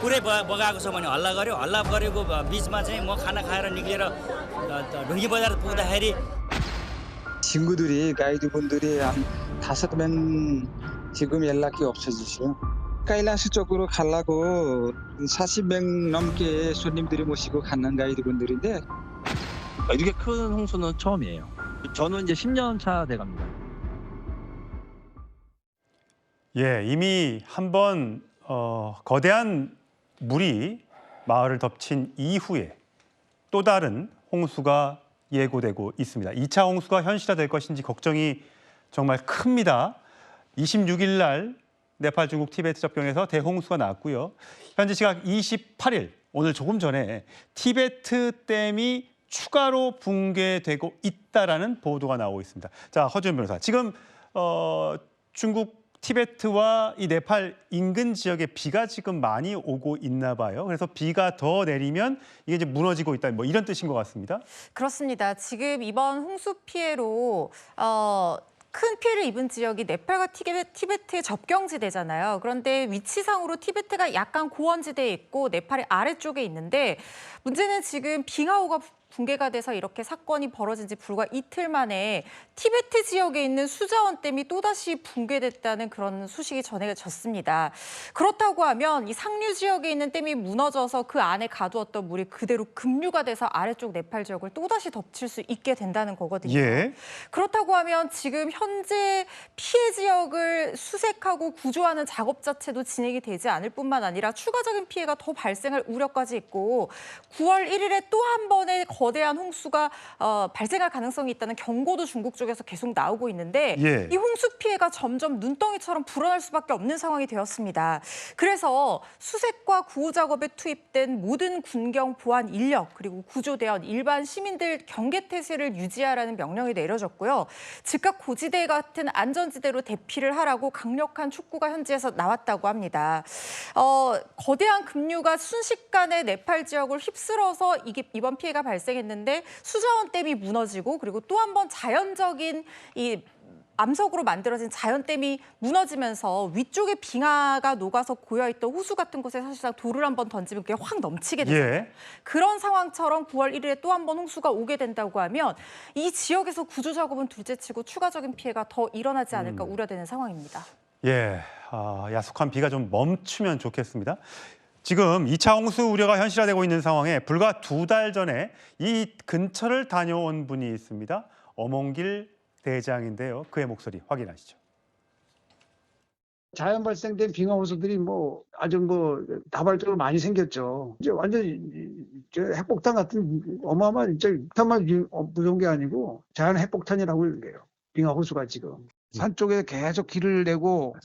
बगाएको छ भने हल्ला गरेको बिचमा चाहिँ म खाना खाएर निक्लेर ढुङ्गी बजार पुग्दाखेरि 친구들이 가이드분들이 한 5명 지금 연락이 없어지시요. 카일라스 쪽으로 가려고 40명 넘게 손님들이 모시고 가는 가이드분들인데 이렇게 큰 홍수는 처음이에요. 저는 이제 10년 차 돼갑니다. 예, 이미 한번 거대한 물이 마을을 덮친 이후에 또 다른 홍수가 예고되고 있습니다. 2차 홍수가 현실화될 것인지 걱정이 정말 큽니다. 26일 날 네팔, 중국, 티베트 접경에서 대홍수가 났고요. 현지 시각 28일, 오늘 조금 전에 티베트 댐이 추가로 붕괴되고 있다라는 보도가 나오고 있습니다. 자, 허준 변호사, 지금 중국 티베트와 이 네팔 인근 지역에 비가 지금 많이 오고 있나 봐요. 그래서 비가 더 내리면 이게 이제 무너지고 있다, 뭐 이런 뜻인 것 같습니다. 그렇습니다. 지금 이번 홍수 피해로 큰 피해를 입은 지역이 네팔과 티베트의 접경지대잖아요. 그런데 위치상으로 티베트가 약간 고원지대에 있고 네팔의 아래쪽에 있는데 문제는 지금 빙하호가 붕괴가 돼서 이렇게 사건이 벌어진 지 불과 이틀 만에 티베트 지역에 있는 수자원댐이 또다시 붕괴됐다는 그런 소식이 전해졌습니다. 그렇다고 하면 이 상류 지역에 있는 댐이 무너져서 그 안에 가두었던 물이 그대로 급류가 돼서 아래쪽 네팔 지역을 또다시 덮칠 수 있게 된다는 거거든요. 예. 그렇다고 하면 지금 현재 피해 지역을 수색하고 구조하는 작업 자체도 진행이 되지 않을 뿐만 아니라 추가적인 피해가 더 발생할 우려까지 있고 9월 1일에 또 한 번의 거대한 홍수가 발생할 가능성이 있다는 경고도 중국 쪽에서 계속 나오고 있는데 예. 이 홍수 피해가 점점 눈덩이처럼 불어날 수밖에 없는 상황이 되었습니다. 그래서 수색과 구호 작업에 투입된 모든 군경 보안 인력 그리고 구조대원, 일반 시민들 경계 태세를 유지하라는 명령이 내려졌고요. 즉각 고지대 같은 안전지대로 대피를 하라고 강력한 촉구가 현지에서 나왔다고 합니다. 거대한 급류가 순식간에 네팔 지역을 휩쓸어서 이번 피해가 발생했는데 수자원댐이 무너지고 그리고 또 한 번 자연적인 이 암석으로 만들어진 자연댐이 무너지면서 위쪽에 빙하가 녹아서 고여있던 호수 같은 곳에 사실상 돌을 한번 던지면 그게 확 넘치게 되잖아요. 예. 그런 상황처럼 9월 1일에 또 한 번 홍수가 오게 된다고 하면 이 지역에서 구조 작업은 둘째치고 추가적인 피해가 더 일어나지 않을까 우려되는 상황입니다. 예, 야속한 비가 좀 멈추면 좋겠습니다. 지금 2차 홍수 우려가 현실화되고 있는 상황에 불과 2달 전에 이 근처를 다녀온 분이 있습니다. 어몽길 대장인데요. 그의 목소리 확인하시죠. 자연 발생된 빙하 호수들이 아주 다발적으로 많이 생겼죠. 이제 완전 핵폭탄 같은 어마어마한 진짜 폭탄만 무서운 게 아니고 자연 핵폭탄이라고 얘기해요. 빙하 호수가 지금 산 쪽에 계속 길을 내고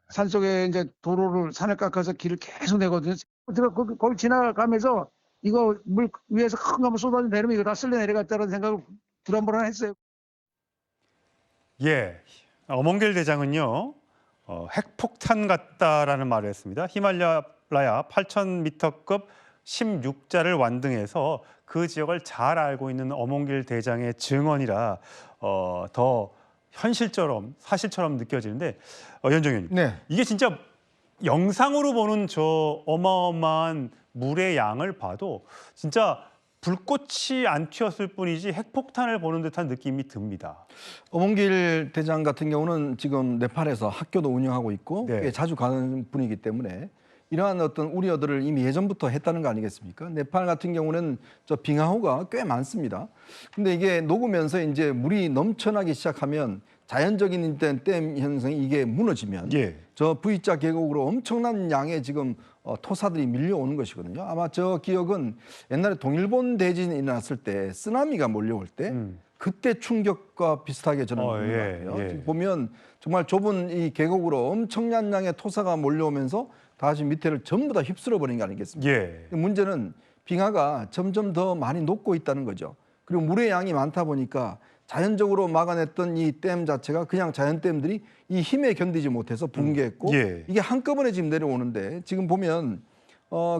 산 속에 이제 산을 깎아서 길을 계속 내거든요. 거기 지나가면서 이거 물 위에서 큰 거 한번 쏟아져 내리면 이거 다 쓸려 내려갔다는 생각을 불안불안했어요. 예, 어몽길 대장은요, 핵폭탄 같다라는 말을 했습니다. 히말라야 8,000m급 16자를 완등해서 그 지역을 잘 알고 있는 어몽길 대장의 증언이라 더 현실처럼 사실처럼 느껴지는데 연정 의원님, 네. 이게 진짜 영상으로 보는 저 어마어마한 물의 양을 봐도 진짜 불꽃이 안 튀었을 뿐이지 핵폭탄을 보는 듯한 느낌이 듭니다. 어몽길 대장 같은 경우는 지금 네팔에서 학교도 운영하고 있고 네. 꽤 자주 가는 분이기 때문에 이러한 어떤 우려들을 이미 예전부터 했다는 거 아니겠습니까? 네팔 같은 경우는 저 빙하호가 꽤 많습니다. 근데 이게 녹으면서 이제 물이 넘쳐나기 시작하면 자연적인 댐 현상이 이게 무너지면 예. 저 V자 계곡으로 엄청난 양의 지금 토사들이 밀려오는 것이거든요. 아마 저 기억은 옛날에 동일본 대진이 일어났을 때 쓰나미가 몰려올 때 그때 충격과 비슷하게 저는 보는 것 같아요. 예. 보면 정말 좁은 이 계곡으로 엄청난 양의 토사가 몰려오면서 다시 밑에를 전부 다 휩쓸어 버린 게 아니겠습니까? 예. 문제는 빙하가 점점 더 많이 녹고 있다는 거죠. 그리고 물의 양이 많다 보니까 자연적으로 막아냈던 이 댐 자체가 그냥 자연댐들이 이 힘에 견디지 못해서 붕괴했고 예. 이게 한꺼번에 지금 내려오는데 지금 보면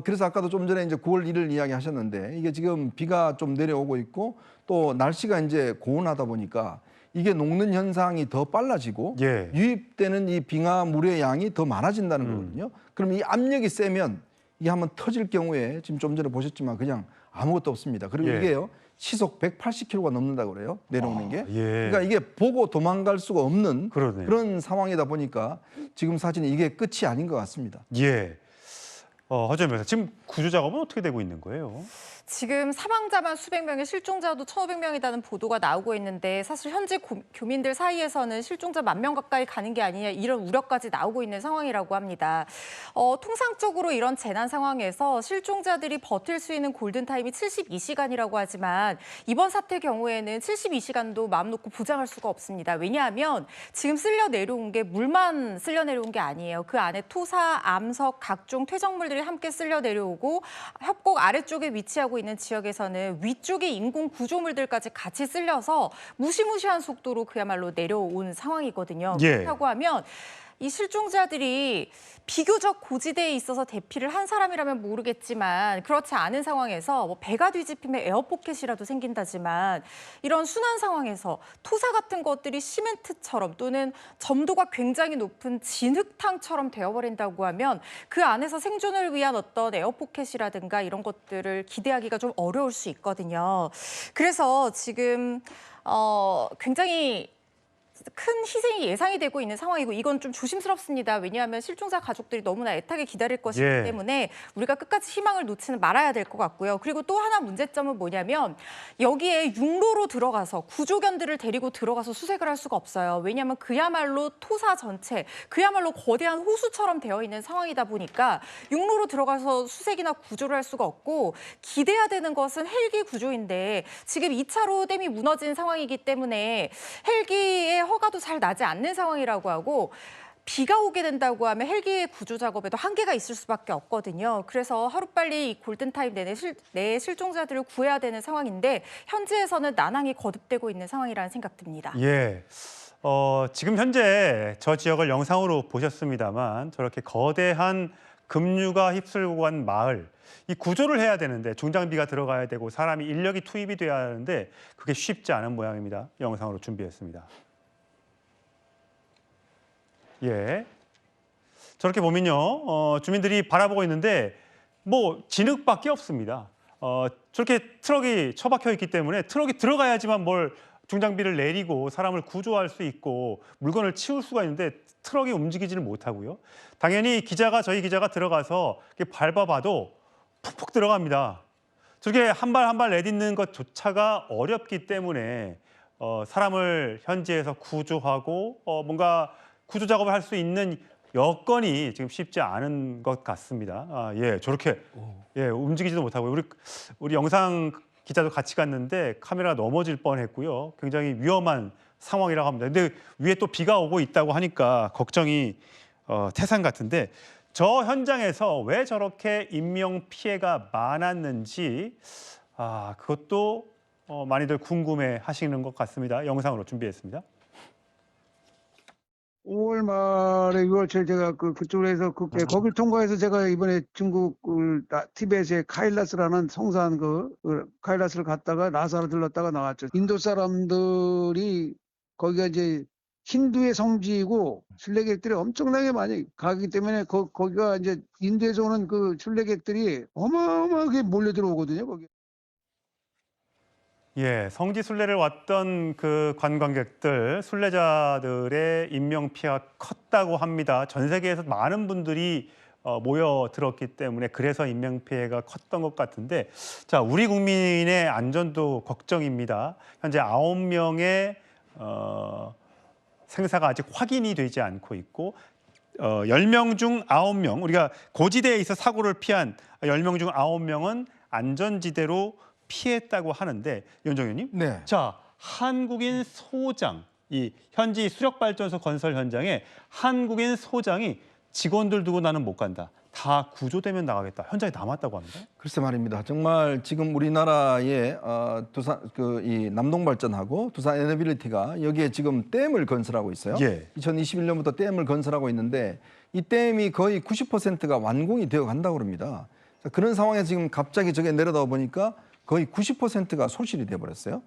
그래서 아까도 좀 전에 이제 9월 1일 이야기하셨는데 이게 지금 비가 좀 내려오고 있고 또 날씨가 이제 고온하다 보니까 이게 녹는 현상이 더 빨라지고 예. 유입되는 이 빙하 물의 양이 더 많아진다는 거거든요. 그럼 이 압력이 세면 이게 한번 터질 경우에 지금 좀 전에 보셨지만 그냥 아무것도 없습니다. 그리고 예. 이게요 시속 180km가 넘는다고 그래요. 내려오는 게. 예. 그러니까 이게 보고 도망갈 수가 없는 그러네요. 그런 상황이다 보니까 지금 사진은 이게 끝이 아닌 것 같습니다. 예. 허재현 변호사, 지금 구조 작업은 어떻게 되고 있는 거예요? 지금 사망자만 수백 명에 실종자도 1,500명이라는 보도가 나오고 있는데 사실 현재 교민들 사이에서는 실종자 10,000명 가까이 가는 게 아니냐 이런 우려까지 나오고 있는 상황이라고 합니다. 통상적으로 이런 재난 상황에서 실종자들이 버틸 수 있는 골든타임이 72시간이라고 하지만 이번 사태 경우에는 72시간도 마음 놓고 보장할 수가 없습니다. 왜냐하면 지금 쓸려 내려온 게 물만 쓸려 내려온 게 아니에요. 그 안에 토사, 암석, 각종 퇴적물들이 함께 쓸려 내려오고 협곡 아래쪽에 위치하고 있는 지역에서는 위쪽의 인공 구조물들까지 같이 쓸려서 무시무시한 속도로 그야말로 내려온 상황이거든요. 예. 그렇다고 하면 이 실종자들이 비교적 고지대에 있어서 대피를 한 사람이라면 모르겠지만 그렇지 않은 상황에서 뭐 배가 뒤집히면 에어포켓이라도 생긴다지만 이런 순환 상황에서 토사 같은 것들이 시멘트처럼 또는 점도가 굉장히 높은 진흙탕처럼 되어버린다고 하면 그 안에서 생존을 위한 어떤 에어포켓이라든가 이런 것들을 기대하기가 좀 어려울 수 있거든요. 그래서 지금 굉장히 큰 희생이 예상이 되고 있는 상황이고 이건 좀 조심스럽습니다. 왜냐하면 실종자 가족들이 너무나 애타게 기다릴 것이기 예. 때문에 우리가 끝까지 희망을 놓지는 말아야 될 것 같고요. 그리고 또 하나 문제점은 뭐냐면 여기에 육로로 들어가서 구조견들을 데리고 들어가서 수색을 할 수가 없어요. 왜냐하면 그야말로 토사 전체, 그야말로 거대한 호수처럼 되어 있는 상황이다 보니까 육로로 들어가서 수색이나 구조를 할 수가 없고 기대해야 되는 것은 헬기 구조인데 지금 2차로 댐이 무너진 상황이기 때문에 헬기의 허가도 잘 나지 않는 상황이라고 하고 비가 오게 된다고 하면 헬기의 구조 작업에도 한계가 있을 수밖에 없거든요. 그래서 하루빨리 이 골든타임 내에 실종자들을 구해야 되는 상황인데 현지에서는 난항이 거듭되고 있는 상황이라는 생각 듭니다. 예. 지금 현재 저 지역을 영상으로 보셨습니다만 저렇게 거대한 급류가 휩쓸고 간 마을, 이 구조를 해야 되는데 중장비가 들어가야 되고 사람이 인력이 투입이 돼야 하는데 그게 쉽지 않은 모양입니다. 영상으로 준비했습니다. 예, 저렇게 보면요, 주민들이 바라보고 있는데 뭐 진흙밖에 없습니다. 저렇게 트럭이 처박혀 있기 때문에 트럭이 들어가야지만 뭘 중장비를 내리고 사람을 구조할 수 있고 물건을 치울 수가 있는데 트럭이 움직이지를 못하고요. 당연히 저희 기자가 들어가서 밟아봐도 푹푹 들어갑니다. 저렇게 한 발 한 발 내딛는 것조차가 어렵기 때문에 사람을 현지에서 구조하고 뭔가 구조 작업을 할 수 있는 여건이 지금 쉽지 않은 것 같습니다. 예, 저렇게 움직이지도 못하고 우리 영상 기자도 같이 갔는데 카메라가 넘어질 뻔했고요. 굉장히 위험한 상황이라고 합니다. 근데 위에 또 비가 오고 있다고 하니까 걱정이 태산 같은데 저 현장에서 왜 저렇게 인명 피해가 많았는지 그것도 많이들 궁금해 하시는 것 같습니다. 영상으로 준비했습니다. 5월 말에 6월초에 제가 그쪽으로 해서 거길 통과해서 제가 이번에 중국 티벳의 카일라스라는 성산 카일라스를 갔다가 라사로 들렀다가 나왔죠. 인도 사람들이 거기가 이제 힌두의 성지이고 순례객들이 엄청나게 많이 가기 때문에 거기가 이제 인도에서 오는 그 순례객들이 어마어마하게 몰려 들어오거든요. 거기. 예, 성지 순례를 왔던 그 관광객들, 순례자들의 인명 피해가 컸다고 합니다. 전 세계에서 많은 분들이 모여들었기 때문에 그래서 인명 피해가 컸던 것 같은데, 자, 우리 국민의 안전도 걱정입니다. 현재 9명의 생사가 아직 확인이 되지 않고 있고 10명 중 9명, 우리가 고지대에 있어 사고를 피한 10명 중 9명은 안전지대로 피했다고 하는데, 연정현님, 네. 자, 한국인 소장, 이 현지 수력발전소 건설 현장에 한국인 소장이 직원들 두고 나는 못 간다. 다 구조되면 나가겠다. 현장에 남았다고 합니다. 글쎄 말입니다. 정말 지금 우리나라의 이 남동발전하고 두산 에너빌리티가 여기에 지금 댐을 건설하고 있어요. 예. 2021년부터 댐을 건설하고 있는데 이 댐이 거의 90%가 완공이 되어 간다고 합니다. 그런 상황에서 지금 갑자기 저게 내려다 보니까 거의 90%가 소실이 돼 버렸어요.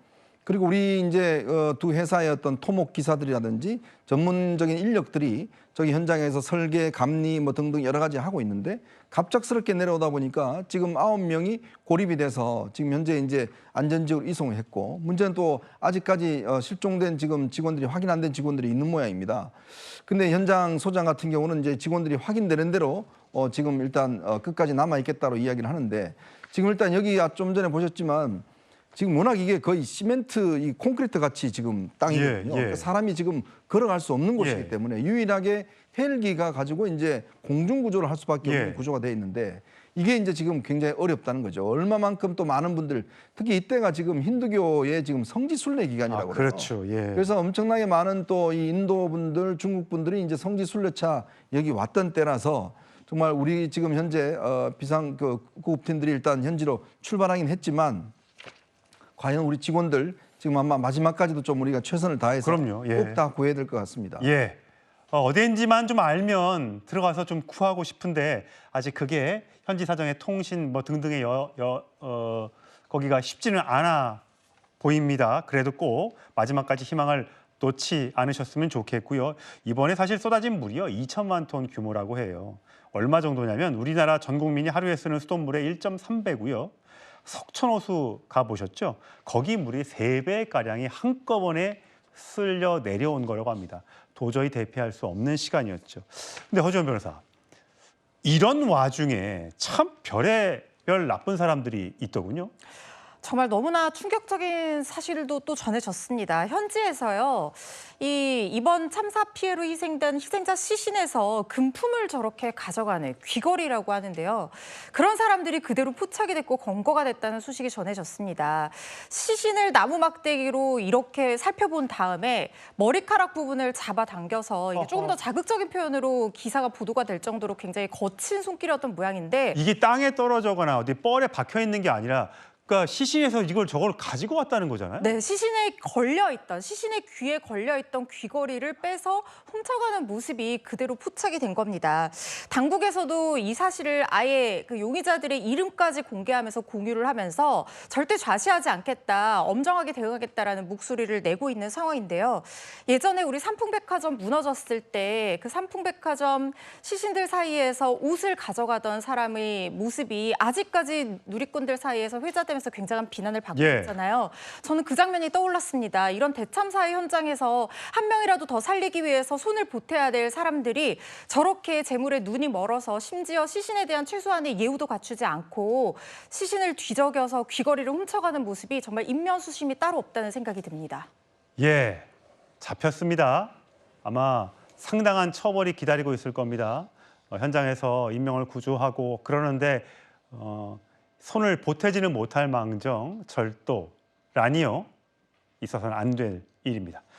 그리고 우리 이제 두 회사의 어떤 토목 기사들이라든지 전문적인 인력들이 저기 현장에서 설계, 감리 뭐 등등 여러 가지 하고 있는데 갑작스럽게 내려오다 보니까 지금 9명이 고립이 돼서 지금 현재 이제 안전지역으로 이송을 했고, 문제는 또 아직까지 실종된 지금 직원들이 확인 안 된 직원들이 있는 모양입니다. 근데 현장 소장 같은 경우는 이제 직원들이 확인되는 대로 지금 일단 끝까지 남아 있겠다고 이야기를 하는데, 지금 일단 여기 좀 전에 보셨지만 지금 워낙 이게 거의 시멘트, 이 콘크리트 같이 지금 땅이거든요. 그러니까 사람이 지금 걸어갈 수 없는 곳이기 때문에 유일하게 헬기가 가지고 이제 공중 구조를 할 수밖에 없는 구조가 돼 있는데, 이게 이제 지금 굉장히 어렵다는 거죠. 얼마만큼 또 많은 분들, 특히 이때가 지금 힌두교의 지금 성지순례 기간이라고 그래요. 그렇죠. 그래서 엄청나게 많은 또 이 인도 분들, 중국 분들이 이제 성지순례차 여기 왔던 때라서 정말 우리 지금 현재 비상 구급팀들이 일단 현지로 출발하긴 했지만, 과연 우리 직원들 지금 아마 마지막까지도 좀 우리가 최선을 다해서 그럼요. 꼭 다 구해야 될 것 같습니다. 어디인지만 좀 알면 들어가서 좀 구하고 싶은데 아직 그게 현지 사정의 통신 뭐 등등의 거기가 쉽지는 않아 보입니다. 그래도 꼭 마지막까지 희망을 놓지 않으셨으면 좋겠고요. 이번에 사실 쏟아진 물이요 2천만 톤 규모라고 해요. 얼마 정도냐면 우리나라 전 국민이 하루에 쓰는 수돗물의 1.3배고요. 석촌호수 가보셨죠? 거기 물이 3배가량이 한꺼번에 쓸려 내려온 거라고 합니다. 도저히 대피할 수 없는 시간이었죠. 근데 허지원 변호사, 이런 와중에 참 별의별 나쁜 사람들이 있더군요. 정말 너무나 충격적인 사실도 또 전해졌습니다. 현지에서요, 이번 참사 피해로 희생된 희생자 시신에서 금품을 저렇게 가져가는 귀걸이라고 하는데요. 그런 사람들이 그대로 포착이 됐고 검거가 됐다는 소식이 전해졌습니다. 시신을 나무 막대기로 이렇게 살펴본 다음에 머리카락 부분을 잡아당겨서 이게 조금 더 자극적인 표현으로 기사가 보도가 될 정도로 굉장히 거친 손길이었던 모양인데, 이게 땅에 떨어져거나 어디 뻘에 박혀 있는 게 아니라 그러니까 시신에서 저걸 가지고 왔다는 거잖아요. 네, 시신의 귀에 걸려있던 귀걸이를 빼서 훔쳐가는 모습이 그대로 포착이 된 겁니다. 당국에서도 이 사실을 아예 그 용의자들의 이름까지 공개하면서 공유를 하면서 절대 좌시하지 않겠다, 엄정하게 대응하겠다라는 목소리를 내고 있는 상황인데요. 예전에 우리 삼풍백화점 무너졌을 때 그 삼풍백화점 시신들 사이에서 옷을 가져가던 사람의 모습이 아직까지 누리꾼들 사이에서 회자되면서 굉장한 비난을 받고 있잖아요. 저는 그 장면이 떠올랐습니다. 이런 대참사의 현장에서 한 명이라도 더 살리기 위해서 손을 보태야 될 사람들이 저렇게 재물에 눈이 멀어서 심지어 시신에 대한 최소한의 예우도 갖추지 않고 시신을 뒤적여서 귀걸이를 훔쳐가는 모습이 정말 인면수심이 따로 없다는 생각이 듭니다. 잡혔습니다. 아마 상당한 처벌이 기다리고 있을 겁니다. 현장에서 인명을 구조하고 그러는데 손을 보태지는 못할 망정 절도란이요 있어서는 안 될 일입니다.